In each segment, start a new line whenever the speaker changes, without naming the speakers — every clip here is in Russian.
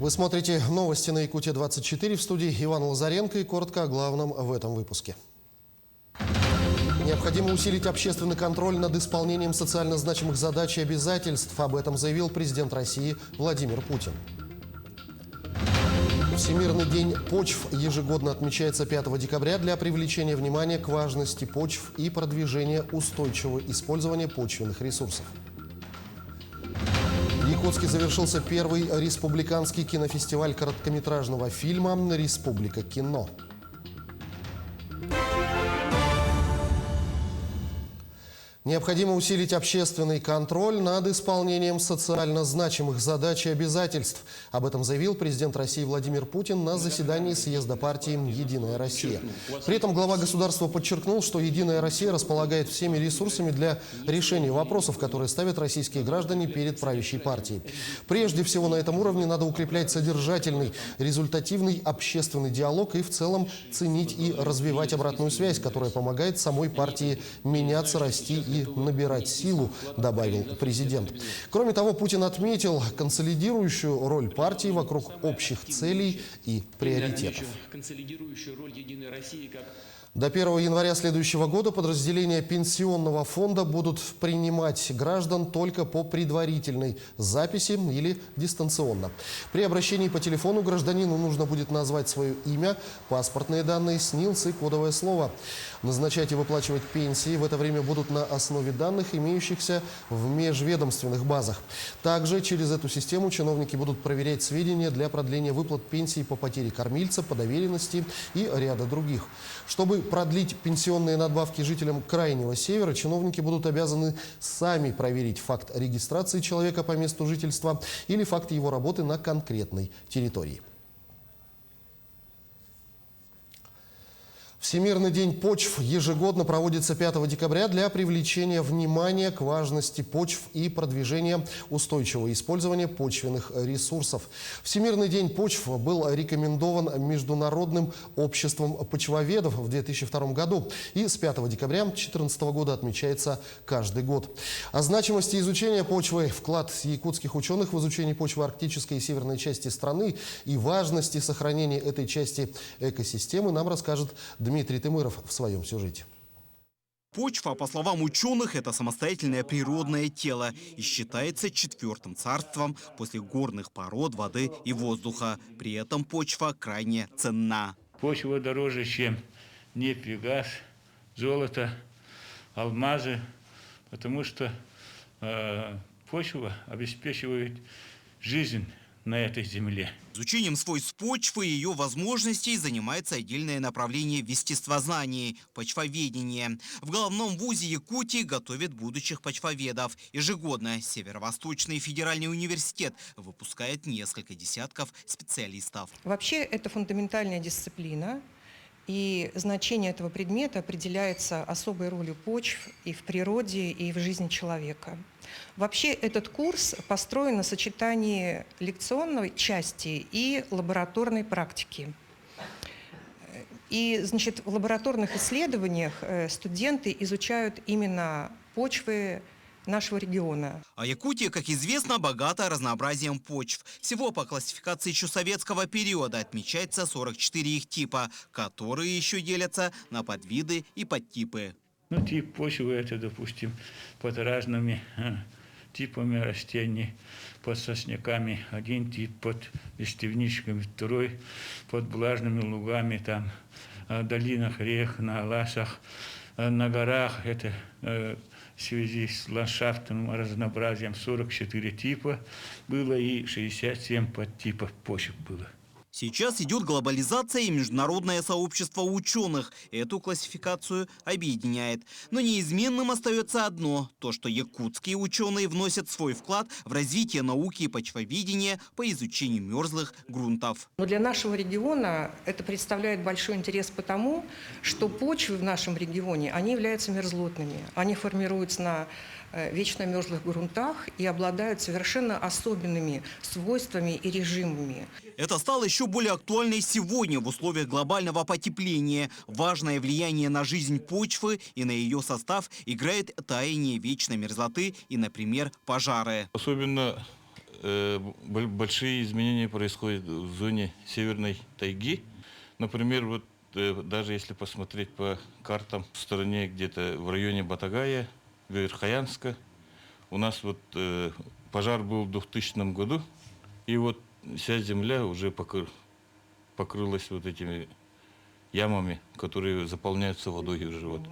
Вы смотрите новости на Якутия-24, в студии Иван Лазаренко, и коротко о главном в этом выпуске. Необходимо усилить общественный контроль над исполнением социально значимых задач и обязательств. Об этом заявил президент России Владимир Путин. Всемирный день почв ежегодно отмечается 5 декабря для привлечения внимания к важности почв и продвижения устойчивого использования почвенных ресурсов. В Якутске завершился первый республиканский кинофестиваль короткометражного фильма «Республика кино». Необходимо усилить общественный контроль над исполнением социально значимых задач и обязательств. Об этом заявил президент России Владимир Путин на заседании съезда партии «Единая Россия». При этом глава государства подчеркнул, что «Единая Россия» располагает всеми ресурсами для решения вопросов, которые ставят российские граждане перед правящей партией. Прежде всего на этом уровне надо укреплять содержательный, результативный общественный диалог и в целом ценить и развивать обратную связь, которая помогает самой партии меняться, расти и набирать силу, добавил президент. Кроме того, Путин отметил консолидирующую роль партии вокруг общих целей и приоритетов. До 1 января следующего года подразделения пенсионного фонда будут принимать граждан только по предварительной записи или дистанционно. При обращении по телефону гражданину нужно будет назвать свое имя, паспортные данные, СНИЛС и кодовое слово. Назначать и выплачивать пенсии в это время будут на основе данных, имеющихся в межведомственных базах. Также через эту систему чиновники будут проверять сведения для продления выплат пенсий по потере кормильца, по доверенности и ряда других. Чтобы продлить пенсионные надбавки жителям Крайнего Севера, чиновники будут обязаны сами проверить факт регистрации человека по месту жительства или факт его работы на конкретной территории. Всемирный день почв ежегодно проводится 5 декабря для привлечения внимания к важности почв и продвижения устойчивого использования почвенных ресурсов. Всемирный день почв был рекомендован Международным обществом почвоведов в 2002 году и с 5 декабря 2014 года отмечается каждый год. О значимости изучения почвы, вклад якутских ученых в изучение почвы арктической и северной части страны и важности сохранения этой части экосистемы нам расскажет Дмитрий Тымыров в своем сюжете.
Почва, по словам ученых, это самостоятельное природное тело и считается четвертым царством после горных пород, воды и воздуха. При этом почва крайне ценна.
Почва дороже, чем нефть и газ, золото, алмазы, потому что почва обеспечивает жизнь на этой земле.
Изучением свойств почвы и ее возможностей занимается отдельное направление в естествознании – почвоведение. В головном вузе Якутии готовят будущих почвоведов. Ежегодно Северо-Восточный федеральный университет выпускает несколько десятков специалистов.
Вообще это фундаментальная дисциплина. И значение этого предмета определяется особой ролью почв и в природе, и в жизни человека. Вообще этот курс построен на сочетании лекционной части и лабораторной практики. И, значит, в лабораторных исследованиях студенты изучают именно почвы нашего региона.
А Якутия, как известно, богата разнообразием почв. Всего по классификации еще советского периода отмечается 44 их типа, которые еще делятся на подвиды и подтипы.
Ну, тип почвы это, допустим, под разными типами растений, под сосняками один тип, под лиственничками второй, под влажными лугами, там, в долинах рек, на ласах, на горах. Это в связи с ландшафтным разнообразием 44 типа было и 67 подтипов почв было.
Сейчас идет глобализация, и международное сообщество ученых эту классификацию объединяет. Но неизменным остается одно – то, что якутские ученые вносят свой вклад в развитие науки и почвоведения по изучению мерзлых грунтов.
Но для нашего региона это представляет большой интерес потому, что почвы в нашем регионе, они являются мерзлотными. Они формируются на вечно мерзлых грунтах и обладают совершенно особенными свойствами и режимами.
Это стало еще более актуальной сегодня в условиях глобального потепления. Важное влияние на жизнь почвы и на ее состав играет таяние вечной мерзлоты и, например, пожары.
Особенно
большие изменения происходят в зоне северной тайги. Например, вот даже если посмотреть по картам в стороне где-то в районе Батагая, Верхоянска, у нас вот пожар был в 2000 году, и вот вся земля уже покрылась вот этими ямами, которые заполняются водой уже. Вот.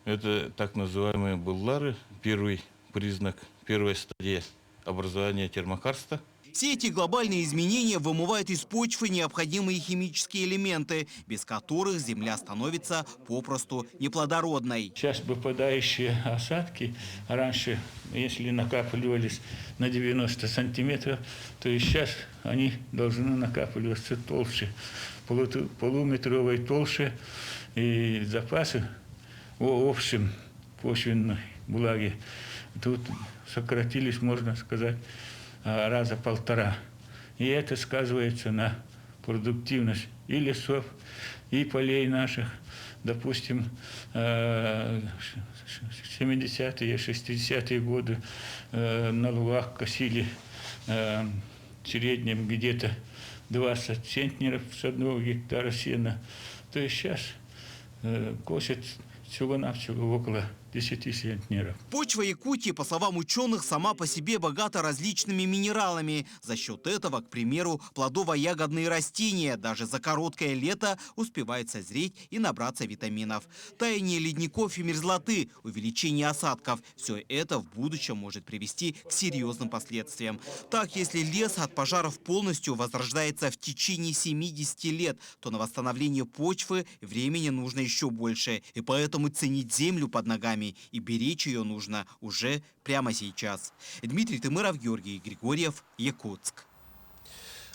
Это так называемые буллары, первый признак, первая стадия образования термокарста.
Все эти глобальные изменения вымывают из почвы необходимые химические элементы, без которых земля становится попросту неплодородной.
Сейчас выпадающие осадки, раньше, если накапливались на 90 сантиметров, то и сейчас они должны накапливаться толще, полуметровой толще, и запасы в общем почвенной влаги тут сократились, можно сказать, раза полтора. И это сказывается на продуктивность и лесов, и полей наших. Допустим, 70-е, 60-е годы на лугах косили в среднем где-то 20 центнеров с 1 гектара сена. То есть сейчас косят всего-навсего около 10 центнеров.
Почва Якутии, по словам ученых, сама по себе богата различными минералами. За счет этого, к примеру, плодово-ягодные растения даже за короткое лето успевают созреть и набраться витаминов. Таяние ледников и мерзлоты, увеличение осадков – все это в будущем может привести к серьезным последствиям. Так, если лес от пожаров полностью возрождается в течение 70 лет, то на восстановление почвы времени нужно еще больше. И поэтому ценить землю под ногами и беречь ее нужно уже прямо сейчас. Дмитрий Тымыров, Георгий Григорьев, Якутск.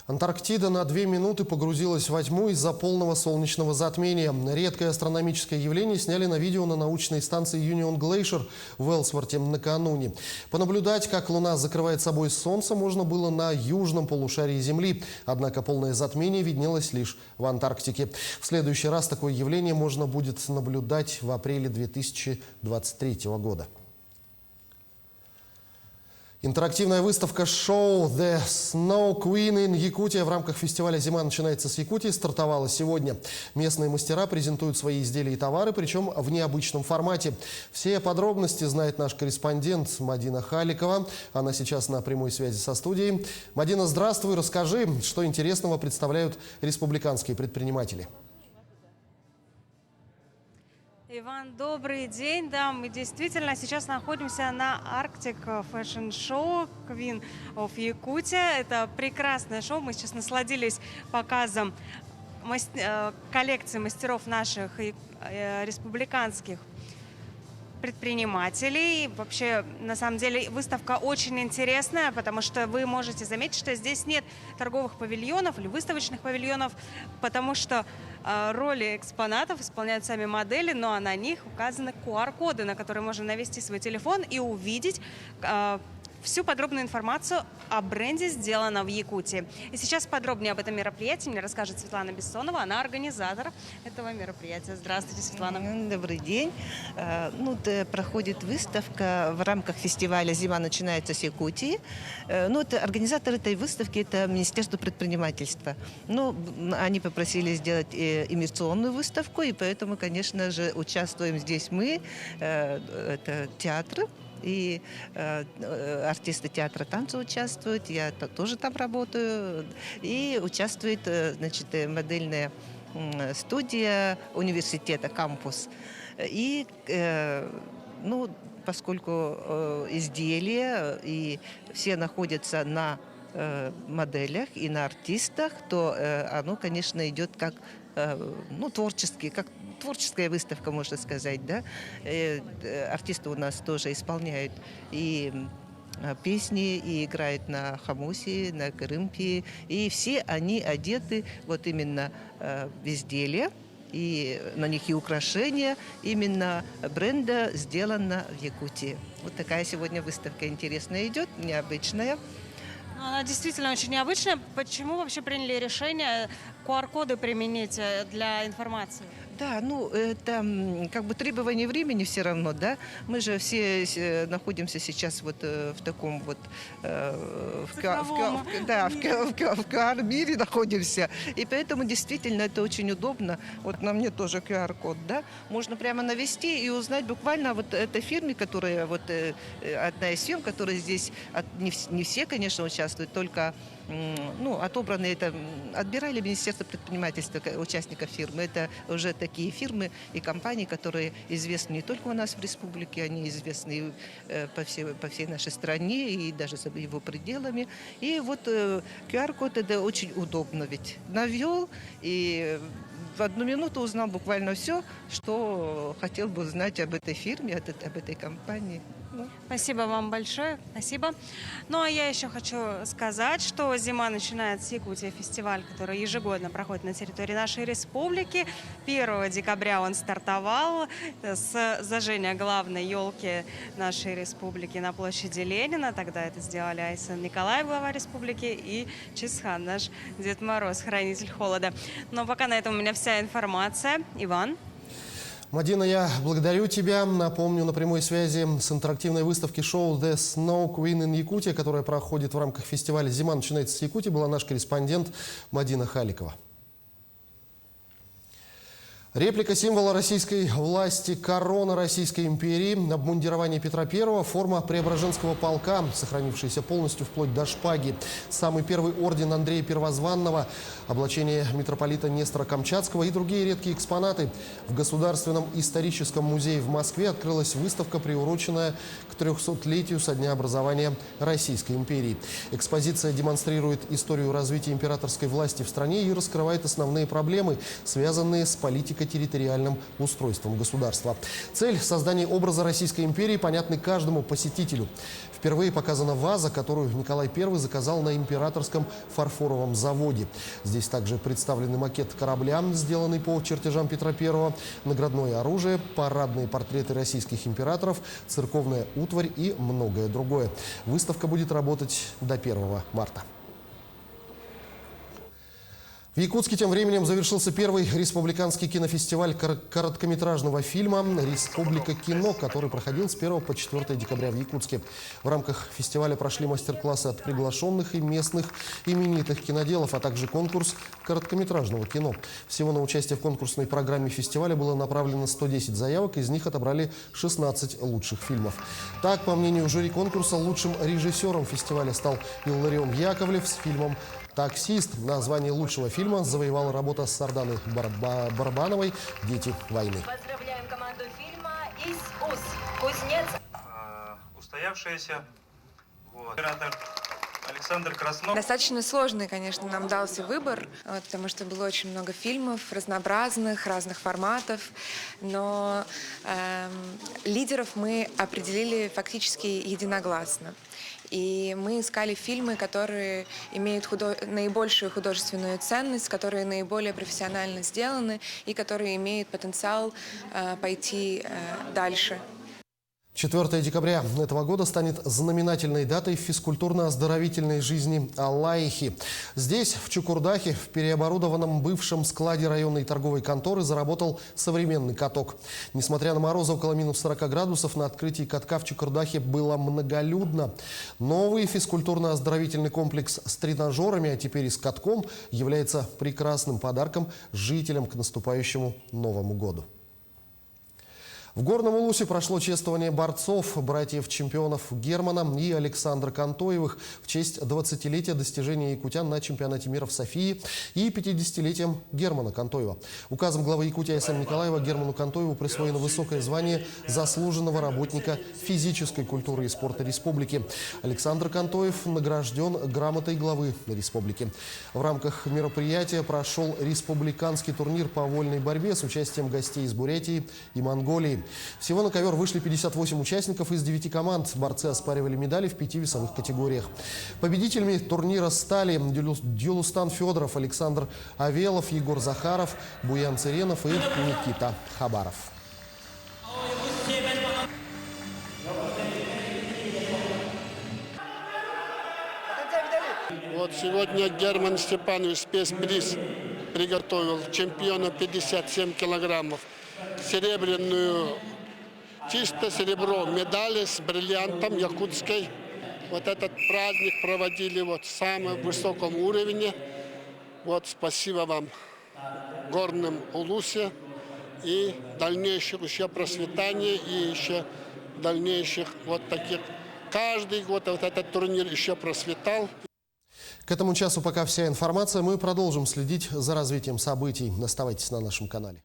Антарктида на 2 минуты погрузилась во тьму из-за полного солнечного затмения. Редкое астрономическое явление сняли на видео на научной станции Union Glacier в Элсворте накануне. Понаблюдать, как Луна закрывает собой Солнце, можно было на южном полушарии Земли. Однако полное затмение виднелось лишь в Антарктике. В следующий раз такое явление можно будет наблюдать в апреле 2023 года. Интерактивная выставка шоу «The Snow Queen in Якутия» в рамках фестиваля «Зима начинается с Якутии» стартовала сегодня. Местные мастера презентуют свои изделия и товары, причем в необычном формате. Все подробности знает наш корреспондент Мадина Халикова. Она сейчас на прямой связи со студией. Мадина, здравствуй. Расскажи, что интересного представляют республиканские предприниматели.
Иван, добрый день. Да, мы действительно сейчас находимся на Arctic Fashion Show Queen of Якутия. Это прекрасное шоу. Мы сейчас насладились показом коллекции мастеров наших республиканских предпринимателей. Вообще, на самом деле, выставка очень интересная, потому что вы можете заметить, что здесь нет торговых павильонов или выставочных павильонов, потому что роли экспонатов исполняют сами модели, но на них указаны QR-коды, на которые можно навести свой телефон и увидеть всю подробную информацию о бренде «Сделано в Якутии». И сейчас подробнее об этом мероприятии мне расскажет Светлана Бессонова. Она организатор этого мероприятия. Здравствуйте, Светлана.
Добрый день. Проходит выставка в рамках фестиваля «Зима начинается с Якутии». Организатор этой выставки – это Министерство предпринимательства. Они попросили сделать иммерсионную выставку, и поэтому, конечно же, участвуем здесь мы, это театры. И артисты театра танца участвуют, я тоже там работаю. И участвует, модельная студия университета «Кампус». И, поскольку изделия и все находятся на моделях и на артистах, то оно, конечно, идет как творческая выставка, можно сказать, да. Артисты у нас тоже исполняют и песни, и играют на хамусе, на кырымпе, и все они одеты вот именно в изделия, и на них и украшения именно бренда «Сделано в Якутии». Вот такая сегодня выставка интересная идет, необычная.
Она действительно очень необычная. Почему вообще приняли решение QR-коды применить для информации?
Да, ну это как бы требование времени все равно, да. Мы же все находимся сейчас вот в таком вот в QR-мире находимся, и поэтому действительно это очень удобно. Вот на мне тоже QR-код, да. Можно прямо навести и узнать буквально вот этой фирме, которая вот одна из фирм, которая здесь не все, конечно, участвуют, только отобранные это отбирали Министерство предпринимательства участников фирмы. Это уже такие фирмы и компании, которые известны не только у нас в республике, они известны по всей нашей стране и даже за его пределами. И вот QR-код это очень удобно, ведь навел и в 1 минуту узнал буквально все, что хотел бы узнать об этой фирме, об этой компании.
Спасибо вам большое, спасибо. Ну а я еще хочу сказать, что «Зима начинает с Якутии» фестиваль, который ежегодно проходит на территории нашей республики. 1 декабря он стартовал с зажжения главной елки нашей республики на площади Ленина. Тогда это сделали Айсан Николаев, глава республики, и Чисхан, наш Дед Мороз, хранитель холода. Но пока на этом у меня вся информация. Иван?
Мадина, я благодарю тебя. Напомню, на прямой связи с интерактивной выставки шоу «The Snow Queen in Якутия», которая проходит в рамках фестиваля «Зима начинается с Якутии», была наш корреспондент Мадина Халикова. Реплика символа российской власти, корона Российской империи, обмундирование Петра I, форма Преображенского полка, сохранившаяся полностью вплоть до шпаги, самый первый орден Андрея Первозванного, облачение митрополита Нестора Камчатского и другие редкие экспонаты. В Государственном историческом музее в Москве открылась выставка, приуроченная к 300-летию со дня образования Российской империи. Экспозиция демонстрирует историю развития императорской власти в стране и раскрывает основные проблемы, связанные с политикой территориальным устройством государства. Цель создания образа Российской империи понятна каждому посетителю. Впервые показана ваза, которую Николай I заказал на императорском фарфоровом заводе. Здесь также представлены макет корабля, сделанный по чертежам Петра I, наградное оружие, парадные портреты российских императоров, церковная утварь и многое другое. Выставка будет работать до 1 марта. В Якутске тем временем завершился первый республиканский кинофестиваль короткометражного фильма «Республика кино», который проходил с 1 по 4 декабря в Якутске. В рамках фестиваля прошли мастер-классы от приглашенных и местных именитых киноделов, а также конкурс короткометражного кино. Всего на участие в конкурсной программе фестиваля было направлено 110 заявок, из них отобрали 16 лучших фильмов. Так, по мнению жюри конкурса, лучшим режиссером фестиваля стал Илларион Яковлев с фильмом «Таксист». Название лучшего фильма завоевала работа с Сарданой Барабановой «Дети войны».
Поздравляем команду фильма «Ис-Ус». Кузнец.
Устоявшаяся. Оператор Александр Краснов.
Достаточно сложный, конечно, нам дался выбор, потому что было очень много фильмов разнообразных, разных форматов, но лидеров мы определили фактически единогласно. И мы искали фильмы, которые имеют наибольшую художественную ценность, которые наиболее профессионально сделаны и которые имеют потенциал пойти дальше.
4 декабря этого года станет знаменательной датой в физкультурно-оздоровительной жизни Алаихи. Здесь, в Чукурдахе, в переоборудованном бывшем складе районной торговой конторы, заработал современный каток. Несмотря на морозы около минус 40 градусов, на открытии катка в Чукурдахе было многолюдно. Новый физкультурно-оздоровительный комплекс с тренажерами, а теперь и с катком, является прекрасным подарком жителям к наступающему Новому году. В Горном Улусе прошло чествование борцов, братьев-чемпионов Германа и Александра Кантоевых в честь 20-летия достижения якутян на чемпионате мира в Софии и 50-летием Германа Кантоева. Указом главы Якутии Айсана Николаева Герману Кантоеву присвоено высокое звание заслуженного работника физической культуры и спорта республики. Александр Кантоев награжден грамотой главы республики. В рамках мероприятия прошел республиканский турнир по вольной борьбе с участием гостей из Бурятии и Монголии. Всего на ковер вышли 58 участников из 9 команд. Борцы оспаривали медали в 5 весовых категориях. Победителями турнира стали Дюлустан Федоров, Александр Авелов, Егор Захаров, Буян Циренов и Никита Хабаров.
Вот сегодня Герман Степанович спецприз приготовил чемпиону 57 килограммов. Серебряную, чисто серебро, медали с бриллиантом якутской. Вот этот праздник проводили вот в самом высоком уровне. Вот спасибо вам, горным Улусе, и дальнейших еще процветания, и еще дальнейших вот таких. Каждый год вот этот турнир еще процветал.
К этому часу пока вся информация. Мы продолжим следить за развитием событий. Оставайтесь на нашем канале.